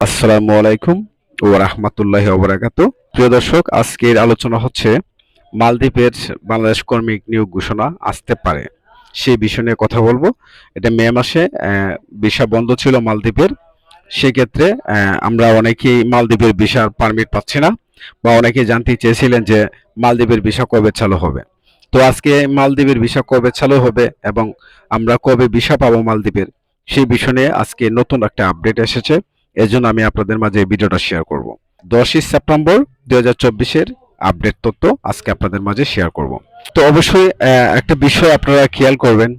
আসসালামু আলাইকুম ওয়া রাহমাতুল্লাহি ওয়া বারাকাতুহু। প্রিয় দর্শক, আজকের আলোচনা হচ্ছে মালদ্বীপের বাংলাদেশ কর্মী নিয়োগ ঘোষণা আসতে পারে। সেই বিষয় নিয়ে কথা বলবো। এটা মে মাসে ভিসা বন্ধ ছিল মালদ্বীপের। সেক্ষেত্রে আমরা অনেকেই মালদ্বীপের ভিসার পারমিট পাচ্ছি না, বা অনেকেই জানতে চেয়েছিলেন যে মালদ্বীপের ভিসা কবে চালু হবে। তো আজকে মালদ্বীপের ভিসা কবে চালু হবে এবং আমরা কবে ভিসা পাবো মালদ্বীপের, সেই বিষয় নিয়ে আজকে নতুন একটা আপডেট এসেছে। এজন্য আমি আপনাদের মাঝে এই ভিডিওটা শেয়ার করব। 10ই সেপ্টেম্বর 2024-এর আপডেট তথ্য আজকে আপনাদের মাঝে শেয়ার করব। তো অবশ্যই একটা বিষয় আপনারা খেয়াল করবেন,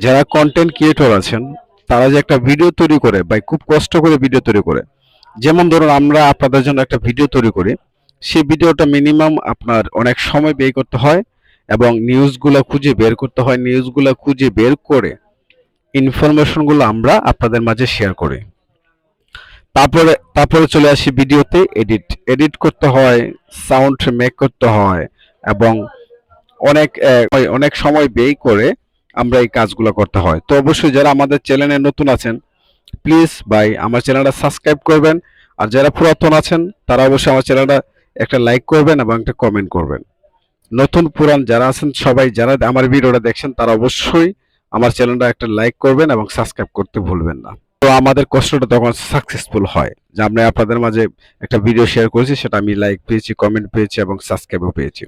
যারা কন্টেন্ট ক্রিয়েটর আছেন তারা যে একটা ভিডিও তৈরি করে বা খুব কষ্ট করে ভিডিও তৈরি করে, যেমন ধরুন আমরা আপনাদের জন্য একটা ভিডিও তৈরি করি, সেই ভিডিওটা মিনিমাম আপনার অনেক সময় ব্যয় করতে হয় এবং নিউজগুলো খুঁজে বের করতে হয়। নিউজগুলো খুঁজে বের করে ইনফরমেশনগুলো আমরা আপনাদের মাঝে শেয়ার করি। তারপরে তারপরে চলে আসি ভিডিওতে। এডিট এডিট করতে হয়, সাউন্ড মেক করতে হয় এবং অনেক অনেক সময় ব্যয় করে আমরা এই কাজগুলো করতে হয়। তো অবশ্যই যারা আমাদের চ্যানেলে নতুন আছেন, প্লিজ ভাই আমার চ্যানেলটা সাবস্ক্রাইব করবেন। আর যারা পুরাতন আছেন তারা অবশ্যই আমার চ্যানেলটা একটা লাইক করবেন এবং একটা কমেন্ট করবেন। নতুন পুরান যারা আছেন সবাই, যারা আমার ভিডিওটা দেখছেন তারা অবশ্যই আমার চ্যানেলটা একটা লাইক করবেন এবং সাবস্ক্রাইব করতে ভুলবেন না। তো আমাদের কষ্টটা তখন সাকসেসফুল হয় যে আমরা আপনাদের মাঝে একটা ভিডিও শেয়ার করেছি, সেটা আমি লাইক পেয়েছি, কমেন্ট পেয়েছি এবং সাবস্ক্রাইবও পেয়েছি।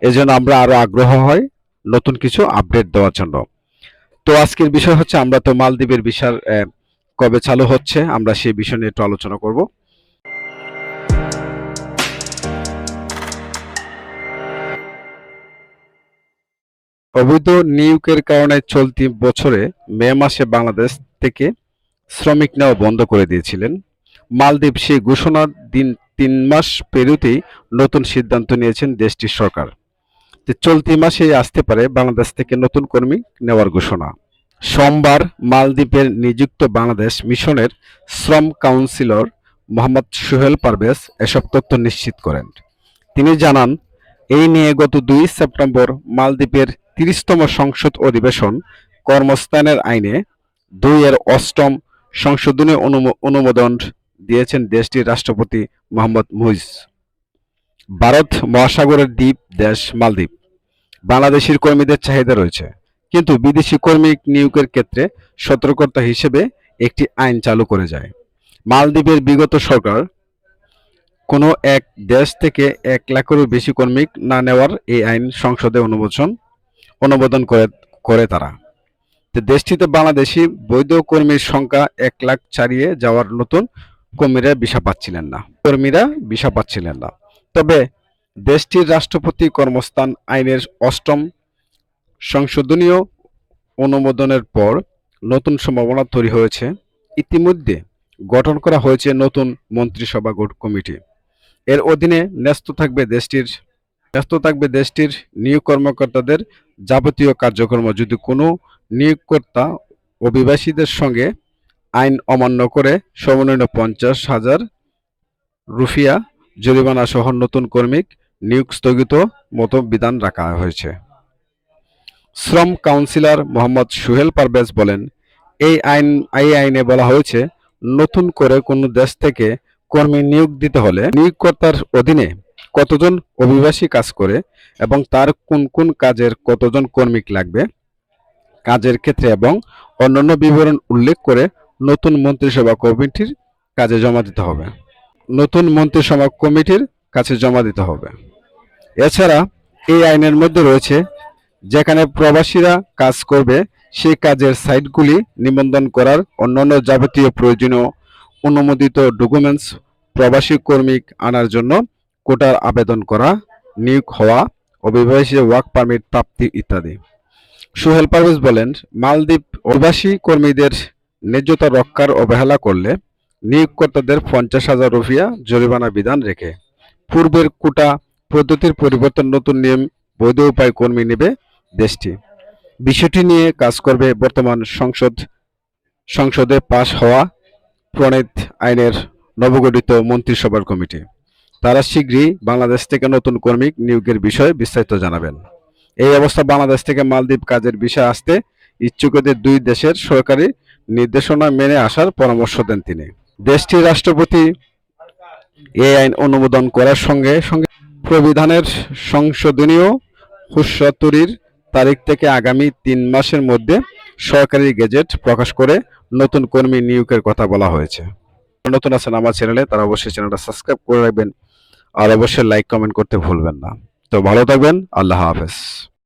এই জন্য আমরা আরো আগ্রহ হয় নতুন কিছু আপডেট দেওয়ার জন্য। তো আজকের বিষয় হচ্ছে, আমরা তো মালদ্বীপের ভিসার কবে চালু হচ্ছে আমরা সেই বিষয় নিয়ে একটু আলোচনা করব। অবৈধ নিয়োগের কারণে চলতি বছরে মে মাসে বাংলাদেশ থেকে শ্রমিক নেওয়া বন্ধ করে দিয়েছিলেন মালদ্বীপ। সেই ঘোষণার দিন 3 মাস পেরোতেই নতুন সিদ্ধান্ত নিয়েছেন দেশটির সরকার। চলতি মাসেই আসতে পারে বাংলাদেশ থেকে নতুন কর্মী নেওয়ার ঘোষণা। সোমবার মালদ্বীপের নিযুক্ত বাংলাদেশ মিশনের শ্রম কাউন্সিলর মোহাম্মদ সোহেল পারভেজ এসব তথ্য নিশ্চিত করেন। তিনি জানান, এই নিয়ে গত 2 সেপ্টেম্বর মালদ্বীপের 30তম সংসদ অধিবেশন কর্মস্থানের আইনে 2-এর 8ম সংশোধনী অনুমোদন দিয়েছেন দেশটির রাষ্ট্রপতি মোহাম্মদ মুইজ। ভারত মহাসাগরের দ্বীপ দেশ মালদ্বীপ, বাংলাদেশি কর্মীদের চাহিদা রয়েছে, কিন্তু বিদেশি কর্মী নিয়োগের ক্ষেত্রে সতর্কতা হিসেবে একটি আইন চালু করে যায়। মালদ্বীপের বিগত সরকার কোনো এক দেশ থেকে 1 লাখেরও বেশি কর্মী না নেওয়ার এই আইন সংসদে অনুমোদন করে তারা। দেশটিতে বাংলাদেশি বৈধ কর্মীর সংখ্যা 1 লাখ ছাড়িয়ে যাওয়ার নতুন কর্মীরা ভিসা পাচ্ছিলেন না। তবে দেশটির রাষ্ট্রপতি কর্মস্থান আইনের 8ম সংশোধনীয় অনুমোদনের পর নতুন সম্ভাবনা তৈরি হয়েছে। ইতিমধ্যে গঠন করা হয়েছে নতুন মন্ত্রিসভা কমিটি। এর অধীনে ন্যস্ত থাকবে দেশটির নিয়োগ কর্মকর্তাদের যাবতীয় কার্যক্রম। যদি কোনো নিয়োগকর্তা অভিবাসীদের সঙ্গে আইন অমান্য করে সর্বনিম্ন 50,000 রুপিয়া জরিমানা সহ নতুন কর্মী নিয়োগ স্থগিত মতো বিধান রাখা হয়েছে। শ্রম কাউন্সিলর মোহাম্মদ সোহেল পারভেজ বলেন, এই আইনে বলা হয়েছে, নতুন করে কোনো দেশ থেকে কর্মী নিয়োগ দিতে হলে নিয়োগকর্তার অধীনে কতজন অভিবাসী কাজ করে এবং তার কোন কোন কাজের কতজন কর্মী লাগবে, কাজের ক্ষেত্রে এবং অন্যান্য বিবরণ উল্লেখ করে নতুন মন্ত্রিসভা কমিটির কাছে জমা দিতে হবে। এছাড়া এই আইনের মধ্যে রয়েছে, যেখানে প্রবাসীরা কাজ করবে সেই কাজের সাইটগুলি নিবন্ধন করার অন্যান্য যাবতীয় প্রয়োজনীয় অনুমোদিত ডকুমেন্টস, প্রবাসী কর্মী আনার জন্য কোটার আবেদন করা, নিয়োগ হওয়া, অভিবাসী ওয়ার্ক পারমিট প্রাপ্তি ইত্যাদি। সোহেল পারভেজ বলেন, মালদ্বীপ অভিবাসী কর্মীদের ন্যায্যতা রক্ষার অবহেলা করলে নিয়োগকর্তাদের 50,000 রুপিয়া জরিমানা বিধান রেখে পূর্বের কোটা পদ্ধতির পরিবর্তন নতুন নিয়ম বৈধ উপায় কর্মী নেবে দেশটি। বিষয়টি নিয়ে কাজ করবে বর্তমান সংসদে পাশ হওয়া প্রণীত আইনের নবগঠিত মন্ত্রিসভার কমিটি। তারা শীঘ্রই বাংলাদেশ থেকে নতুন কর্মী নিয়োগের বিষয়ে বিস্তারিত জানাবেন। এই অবস্থা বাংলাদেশ থেকে মালদ্বীপ কাজের ভিসা আসতে ইচ্ছুকদের 2 দেশের সরকারি নির্দেশনা মেনে আসার পরামর্শ দেন তিনি। দেশটির রাষ্ট্রপতি এই আইন অনুমোদন করার সঙ্গে সঙ্গে প্রবিধানের সংশোধনীয় হুসতরির তারিখ থেকে আগামী 3 মাসের মধ্যে সরকারি গেজেট প্রকাশ করে নতুন কর্মী নিয়োগের কথা বলা হয়েছে। নতুন আছেন আমার চ্যানেলে, তারা অবশ্যই চ্যানেলটা সাবস্ক্রাইব করে রাখবেন আর অবশ্যই লাইক কমেন্ট করতে ভুলবেন না। তো ভালো থাকবেন, আল্লাহ হাফেজ।